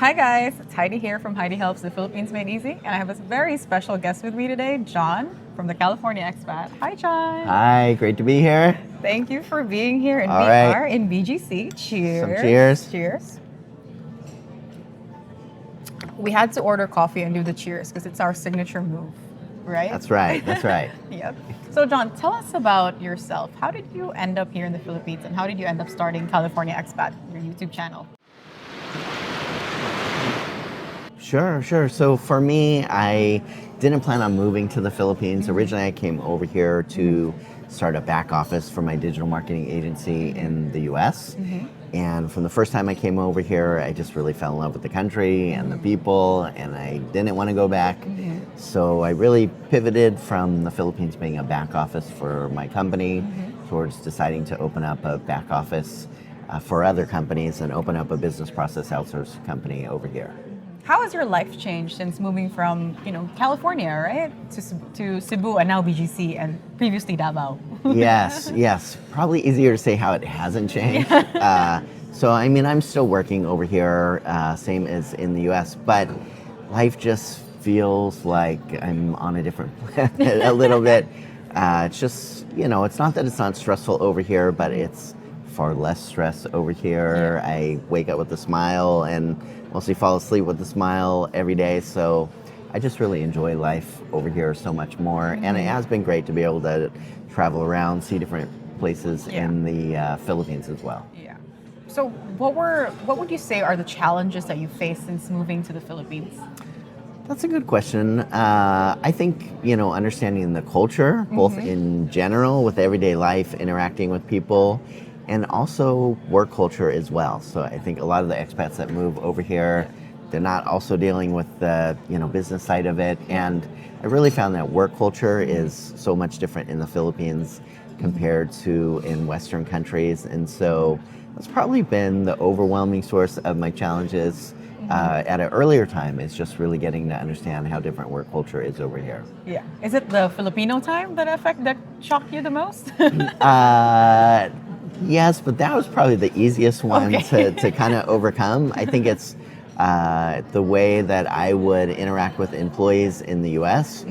Hi guys, it's Heidi here from Heidi Helps the Philippines Made Easy, and I have a very special guest with me today, John from the California Expat. Hi John. Hi, great to be here. Thank you for being here, and All we right. are in BGC. Cheers. Some cheers. Cheers. We had to order coffee and do the cheers because it's our signature move, right? That's right, that's right. Yep. So John, tell us about yourself. How did you end up here in the Philippines, and how did you end up starting California Expat, your YouTube channel? Sure. So for me, I didn't plan on moving to the Philippines. Originally, I came over here to start a back office for my digital marketing agency in the US. And from the first time I came over here, I just really fell in love with the country and the people, and I didn't want to go back. So I really pivoted from the Philippines being a back office for my company towards deciding to open up a back office for other companies and open up a business process outsource company over here. How has your life changed since moving from, California, right, to Cebu and now BGC and previously Davao? Yes. Probably easier to say how it hasn't changed. So, I mean, I'm still working over here, same as in the US, but life just feels like I'm on a different planet a little bit. It's just, it's not that it's not stressful over here, but it's far less stress over here. I wake up with a smile and mostly fall asleep with a smile every day. So I just really enjoy life over here so much more. And it has been great to be able to travel around, see different places in the Philippines as well. Yeah. So what would you say are the challenges that you faced since moving to the Philippines? That's a good question. I think, understanding the culture, both in general with everyday life, interacting with people, and also work culture as well. So I think a lot of the expats that move over here, they're not also dealing with the business side of it. And I really found that work culture is so much different in the Philippines compared to in Western countries. And so that's probably been the overwhelming source of my challenges at an earlier time. It's just really getting to understand how different work culture is over here. Yeah. Is it the Filipino time that shocked you the most? Yes, but that was probably the easiest one to kind of overcome. I think it's the way that I would interact with employees in the US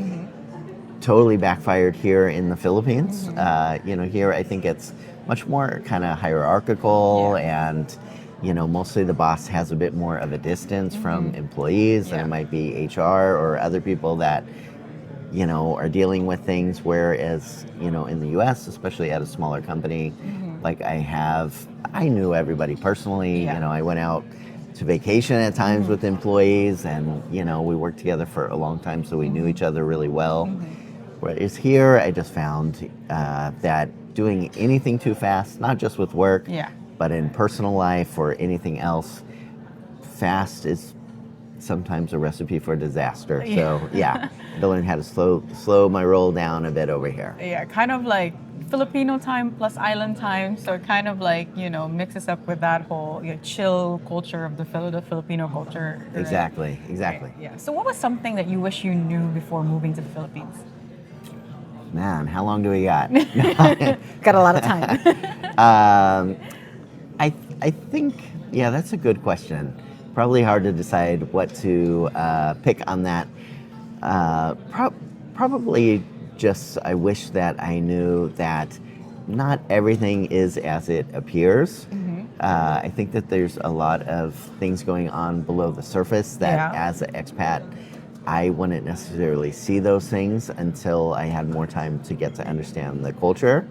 totally backfired here in the Philippines. Here I think it's much more kind of hierarchical and mostly the boss has a bit more of a distance from employees, and it might be HR or other people that are dealing with things, whereas in the US, especially at a smaller company like I knew everybody personally. I went out to vacation at times with employees, and we worked together for a long time, so we knew each other really well. Whereas here, I just found that doing anything too fast, not just with work, but in personal life or anything else, fast is sometimes a recipe for disaster. So I had to learn how to slow my roll down a bit over here. Yeah, kind of like Filipino time plus island time, so it kind of like mixes up with that whole chill culture of the Filipino culture. Right? Exactly. Right, yeah. So what was something that you wish you knew before moving to the Philippines? Man, how long do we got? Got a lot of time. I think, that's a good question. Probably hard to decide what to pick on that. Probably just I wish that I knew that not everything is as it appears. I think that there's a lot of things going on below the surface that as an expat, I wouldn't necessarily see those things until I had more time to get to understand the culture.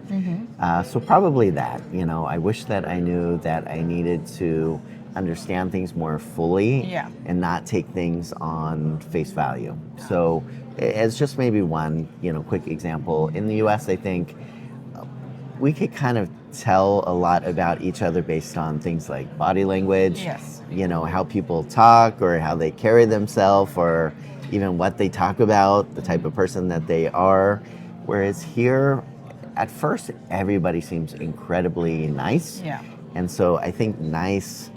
So probably that, I wish that I knew that I needed to understand things more fully and not take things on face value. So as just maybe one, quick example, in the US, I think we could kind of tell a lot about each other based on things like body language, how people talk or how they carry themselves, or even what they talk about, the type of person that they are. Whereas here, at first, everybody seems incredibly nice. And so I think nice,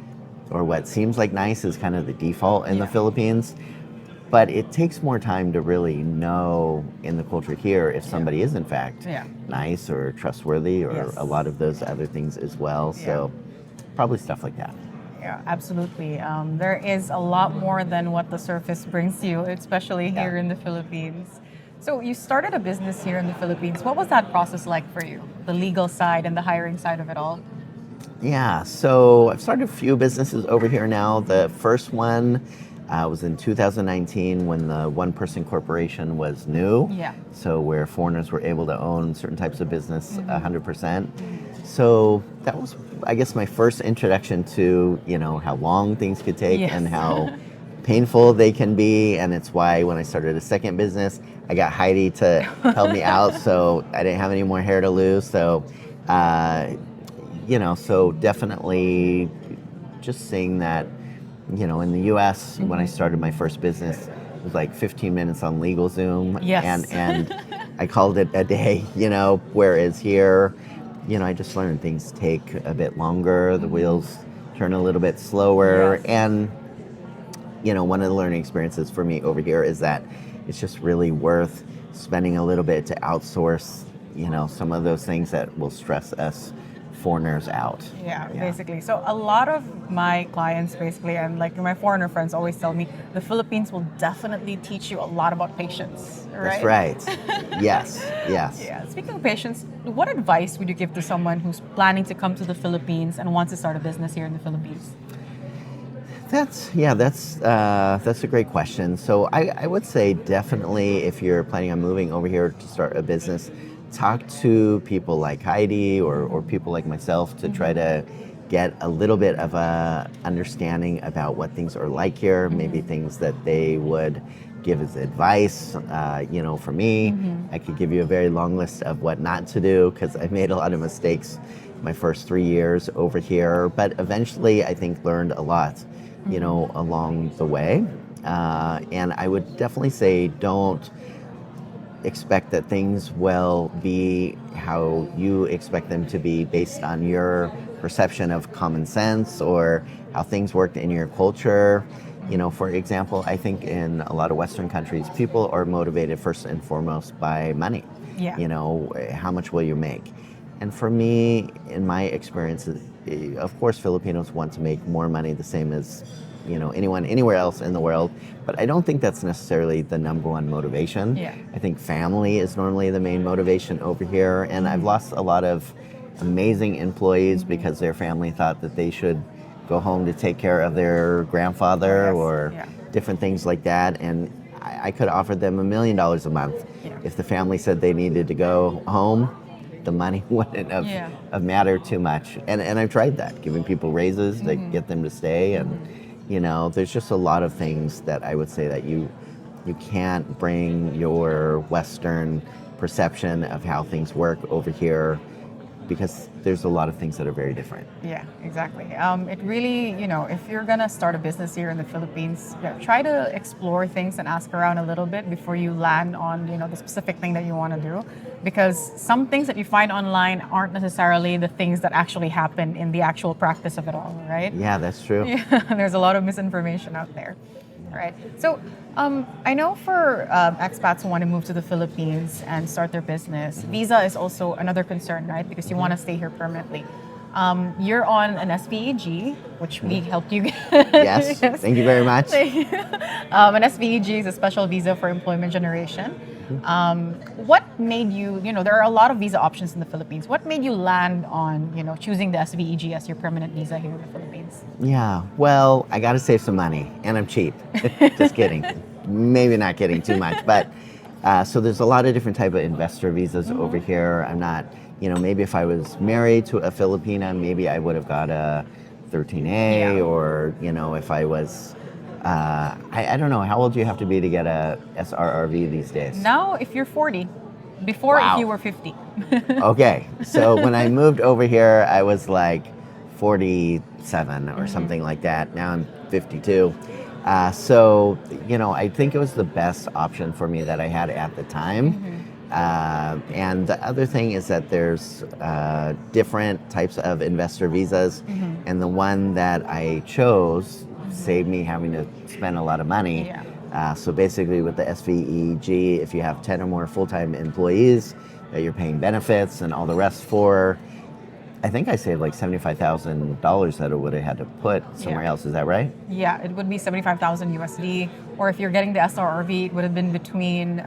or what seems like nice, is kind of the default in the Philippines. But it takes more time to really know in the culture here if somebody is in fact nice or trustworthy or a lot of those other things as well. So probably stuff like that. Yeah, absolutely. There is a lot more than what the surface brings you, especially here in the Philippines. So you started a business here in the Philippines. What was that process like for you? The legal side and the hiring side of it all? Yeah, so I've started a few businesses over here now. The first one was in 2019 when the one person corporation was new. Yeah. So, where foreigners were able to own certain types of business 100%. So, that was, I guess, my first introduction to, how long things could take Yes. and how painful they can be. And it's why when I started a second business, I got Heidi to help me out. So, I didn't have any more hair to lose. So, so definitely just seeing that, in the US, when I started my first business, it was like 15 minutes on legal Zoom. Yes. And I called it a day, whereas here, I just learned things take a bit longer, the wheels turn a little bit slower. Yes. And, one of the learning experiences for me over here is that it's just really worth spending a little bit to outsource, some of those things that will stress us foreigners out. Yeah, basically. So a lot of my clients basically, and like my foreigner friends always tell me, the Philippines will definitely teach you a lot about patience, right? That's right. Yes. Yeah. Speaking of patience, what advice would you give to someone who's planning to come to the Philippines and wants to start a business here in the Philippines? That's a great question. So I would say definitely if you're planning on moving over here to start a business, talk to people like Heidi or people like myself to try to get a little bit of a understanding about what things are like here, maybe things that they would give as advice. For me, I could give you a very long list of what not to do because I made a lot of mistakes my first 3 years over here, but eventually I think learned a lot, along the way. And I would definitely say don't expect that things will be how you expect them to be based on your perception of common sense or how things work in your culture. For example, I think in a lot of Western countries, people are motivated first and foremost by money. Yeah. How much will you make? And for me, in my experience, of course, Filipinos want to make more money the same as anyone anywhere else in the world, but I don't think that's necessarily the number one motivation. Yeah. I think family is normally the main motivation over here, and I've lost a lot of amazing employees because their family thought that they should go home to take care of their grandfather or different things like that, and I could offer them $1 million a month. If the family said they needed to go home, the money wouldn't have mattered too much. And I've tried that, giving people raises to get them to stay. And there's just a lot of things that I would say that you can't bring your Western perception of how things work over here because there's a lot of things that are very different. Yeah, exactly. It really, if you're gonna start a business here in the Philippines, try to explore things and ask around a little bit before you land on, the specific thing that you want to do. Because some things that you find online aren't necessarily the things that actually happen in the actual practice of it all, right? Yeah, that's true. Yeah, there's a lot of misinformation out there. Right. So I know for expats who want to move to the Philippines and start their business, visa is also another concern, right? Because you want to stay here permanently. You're on an SVEG, which we helped you get. Yes, thank you very much. An SVEG is a special visa for employment generation. What made you, there are a lot of visa options in the Philippines. What made you land on, choosing the SVEG as your permanent visa here in the Philippines? Yeah, well, I got to save some money, and I'm cheap. Just kidding. Maybe not kidding too much, but so there's a lot of different type of investor visas over here. I'm not, maybe if I was married to a Filipina, maybe I would have got a 13A, or if I was. I don't know, how old do you have to be to get a SRRV these days? Now, if you're 40. Before, if you were 50. Okay, so when I moved over here, I was like 47 or something like that. Now I'm 52. So, I think it was the best option for me that I had at the time. And the other thing is that there's different types of investor visas. And the one that I chose saved me having to spend a lot of money. So basically with the SVEG, if you have 10 or more full-time employees that you're paying benefits and all the rest for, I think I saved like $75,000 that I would have had to put somewhere else. Is that right? Yeah, it would be 75,000 USD, or if you're getting the SRRV, it would have been between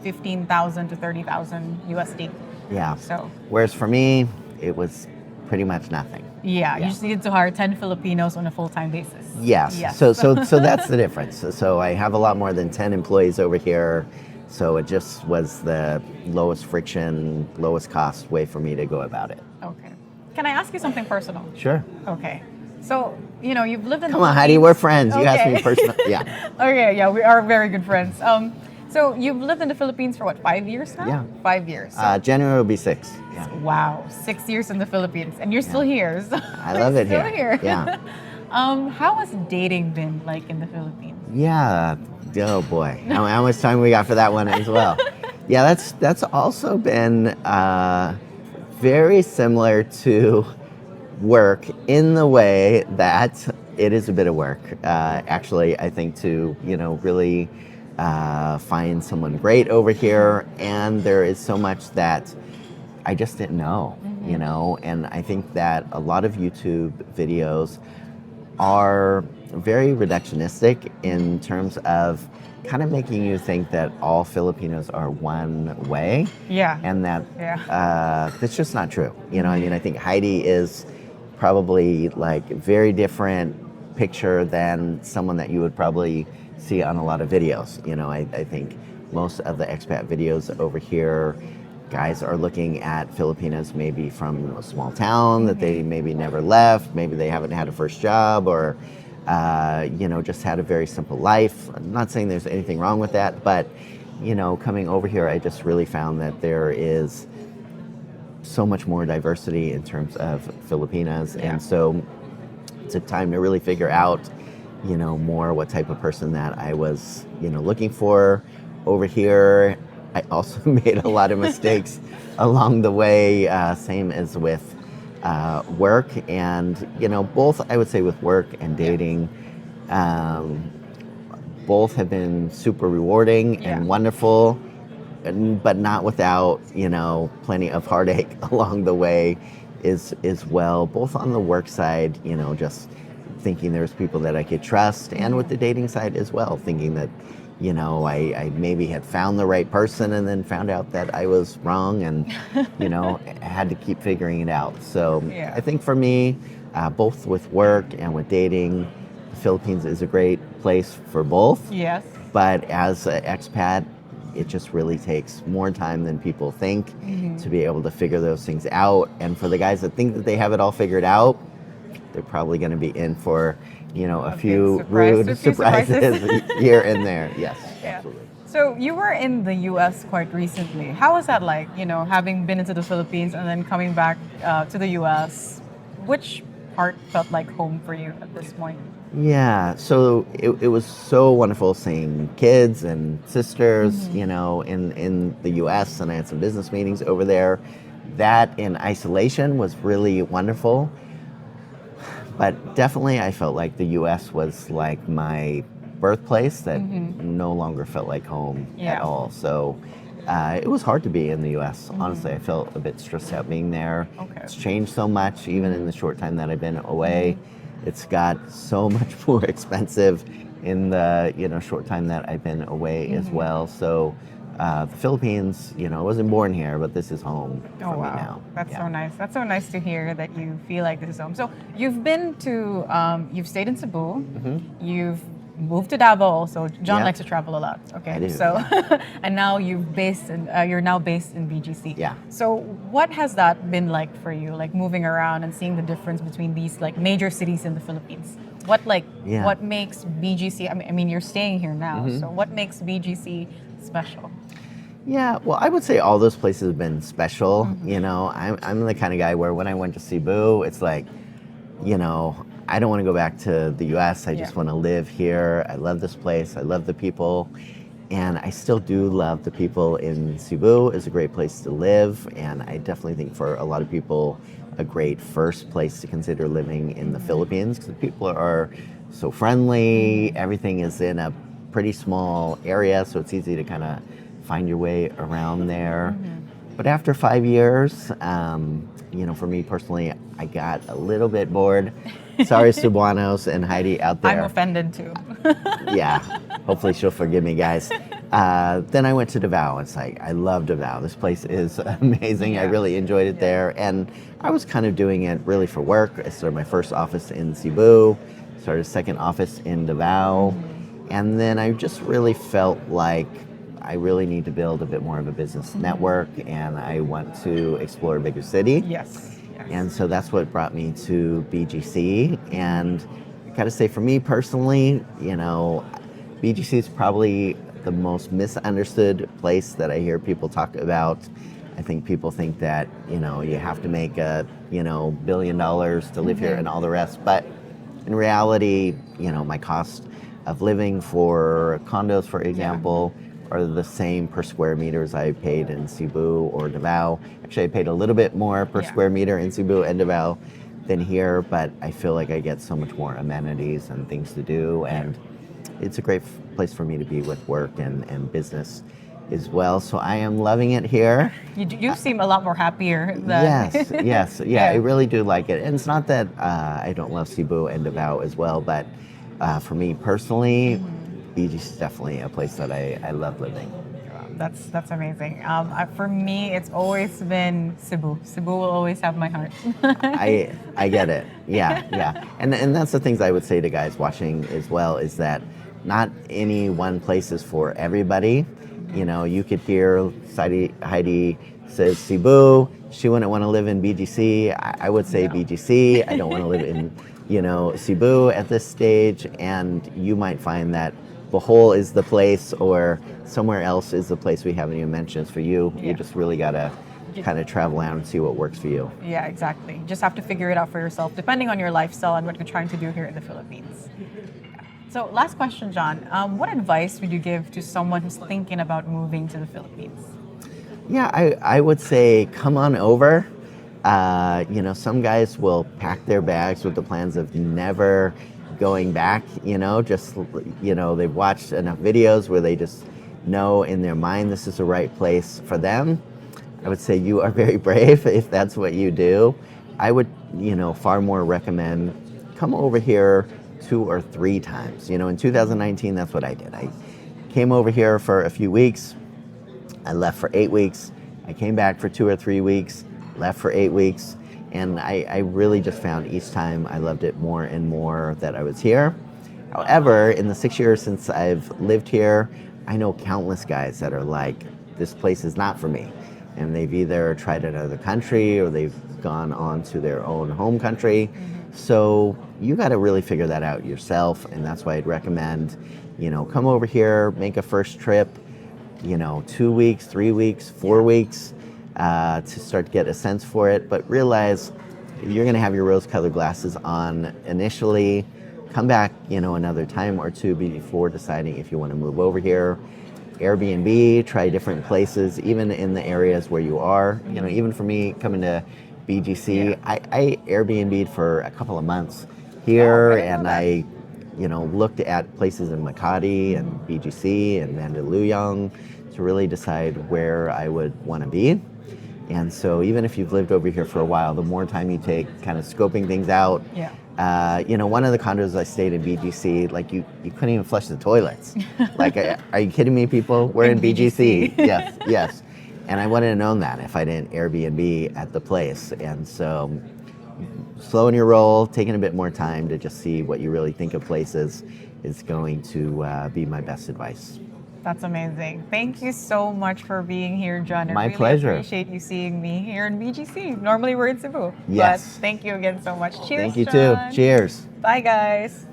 15,000 to 30,000 USD. Yeah. So, Whereas for me, it was pretty much nothing. yeah, you just needed to hire 10 Filipinos on a full-time basis. Yes. So that's the difference. So I have a lot more than 10 employees over here. So it just was the lowest friction, lowest cost way for me to go about it. Okay. Can I ask you something personal? Sure. Okay. So, you've lived in Come the on, Heidi, Philippines. we're friends. You asked Okay. me personal. Yeah. Okay, yeah, we are very good friends. So you've lived in the Philippines for what, 5 years now? Yeah. 5 years. So, January will be 6. Yeah. wow, 6 years in the Philippines, and you're still here. So I love it still here. Yeah. How has dating been like in the Philippines? Yeah. Oh boy. How much time we got for that one as well? Yeah, that's also been very similar to work in the way that it is a bit of work. Actually, I think to really find someone great over here, and there is so much that I just didn't know, and I think that a lot of YouTube videos are very reductionistic in terms of kind of making you think that all Filipinos are one way. Yeah. And that that's just not true. I think Heidi is probably like a very different picture than someone that you would probably see on a lot of videos. I think most of the expat videos over here, guys are looking at Filipinos maybe from a small town that they maybe never left, maybe they haven't had a first job, or just had a very simple life. I'm not saying there's anything wrong with that, but coming over here, I just really found that there is so much more diversity in terms of Filipinas, and so it took time to really figure out more what type of person that I was looking for over here. I also made a lot of mistakes along the way, same as with work, and both, I would say, with work and dating, both have been super rewarding and wonderful, but not without plenty of heartache along the way as well, both on the work side, just thinking there's people that I could trust, and with the dating side as well, thinking that I maybe had found the right person and then found out that I was wrong, and had to keep figuring it out. So I think for me, both with work and with dating, the Philippines is a great place for both. Yes. But as an expat, it just really takes more time than people think to be able to figure those things out. And for the guys that think that they have it all figured out, they're probably going to be in for a few rude surprises here and there. Yes, absolutely. So you were in the U.S. quite recently. How was that like, having been into the Philippines and then coming back to the U.S.? Which part felt like home for you at this point? Yeah, so it was so wonderful seeing kids and sisters, in the U.S., and I had some business meetings over there. That in isolation was really wonderful. But definitely I felt like the U.S. was like my birthplace that no longer felt like home at all. So it was hard to be in the U.S. Honestly, I felt a bit stressed out being there. Okay. It's changed so much, even in the short time that I've been away. It's got so much more expensive in the short time that I've been away as well. So the Philippines, I wasn't born here, but this is home for me now. That's so nice. That's so nice to hear that you feel like this is home. So you've been to, you've stayed in Cebu, you've moved to Davao also. John likes to travel a lot. Okay, I do, so and now you're now based in BGC. Yeah. So what has that been like for you, like moving around and seeing the difference between these like major cities in the Philippines? What makes BGC? I mean, you're staying here now, so what makes BGC special? Yeah, well, I would say all those places have been special. I'm the kind of guy where when I went to Cebu, it's like, I don't want to go back to the U.S. I just want to live here. I love this place. I love the people. And I still do love the people in Cebu. It's a great place to live. And I definitely think for a lot of people, a great first place to consider living in the Philippines, because people are so friendly. Everything is in a pretty small area, so it's easy to kind of find your way around there. But after 5 years, for me personally, I got a little bit bored. Sorry, Subuanos and Heidi out there. I'm offended too. Yeah, hopefully she'll forgive me, guys. Then I went to Davao. It's like, I love Davao. This place is amazing. I really enjoyed it there. And I was kind of doing it really for work. I started my first office in Cebu, started a second office in Davao. And then I just really felt like I really need to build a bit more of a business network, and I want to explore a bigger city. Yes. And so that's what brought me to BGC. And I gotta say, for me personally, BGC is probably the most misunderstood place that I hear people talk about. I think people think that, you have to make $1 billion to live here and all the rest. But in reality, my cost of living for condos, for example, are the same per square meters I paid in Cebu or Davao. Actually, I paid a little bit more per square meter in Cebu and Davao than here, but I feel like I get so much more amenities and things to do, and it's a great place for me to be with work and business as well. So I am loving it here. You seem a lot more happier than... Yes. I really do like it. And it's not that I don't love Cebu and Davao as well, but for me personally, BGC is definitely a place that I love living. That's amazing. For me, it's always been Cebu. Cebu will always have my heart. I get it. Yeah. And that's the things I would say to guys watching as well, is that not any one place is for everybody. You could hear Heidi says Cebu. She wouldn't want to live in BGC. I would say BGC. I don't want to live in, Cebu at this stage. And you might find that Bohol is the place, or somewhere else is the place we haven't even mentioned. For you, you just really got to kind of travel around and see what works for you. Yeah, exactly. You just have to figure it out for yourself, depending on your lifestyle and what you're trying to do here in the Philippines. So last question, John. What advice would you give to someone who's thinking about moving to the Philippines? Yeah, I would say come on over. Some guys will pack their bags with the plans of never going back, they've watched enough videos where they just know in their mind this is the right place for them. I would say you are very brave if that's what you do. I would, far more recommend come over here 2 or 3 times. In 2019, that's what I did. I came over here for a few weeks. I left for 8 weeks. I came back for 2 or 3 weeks, left for 8 weeks. And I really just found each time I loved it more and more that I was here. However, in the 6 years since I've lived here, I know countless guys that are like, this place is not for me. And they've either tried another country or they've gone on to their own home country. So you got to really figure that out yourself. And that's why I'd recommend, come over here, make a first trip, 2 weeks, 3 weeks, 4 weeks. To start to get a sense for it, but realize you're going to have your rose-colored glasses on initially. Come back, another time or two before deciding if you want to move over here. Airbnb, try different places, even in the areas where you are. Even for me coming to BGC, I Airbnb'd for a couple of months here, and I looked at places in Makati and BGC and Mandaluyong to really decide where I would want to be. And so even if you've lived over here for a while, the more time you take kind of scoping things out, one of the condos I stayed in BGC, like you couldn't even flush the toilets. Like, are you kidding me, people? We're in BGC. Yes. And I wouldn't have known that if I didn't Airbnb at the place. And so slowing your roll, taking a bit more time to just see what you really think of places is going to be my best advice. That's amazing. Thank you so much for being here, John. My pleasure. I appreciate you seeing me here in BGC. Normally we're in Cebu. Yes. But thank you again so much. Cheers, Thank you John. too. Cheers. Bye, guys.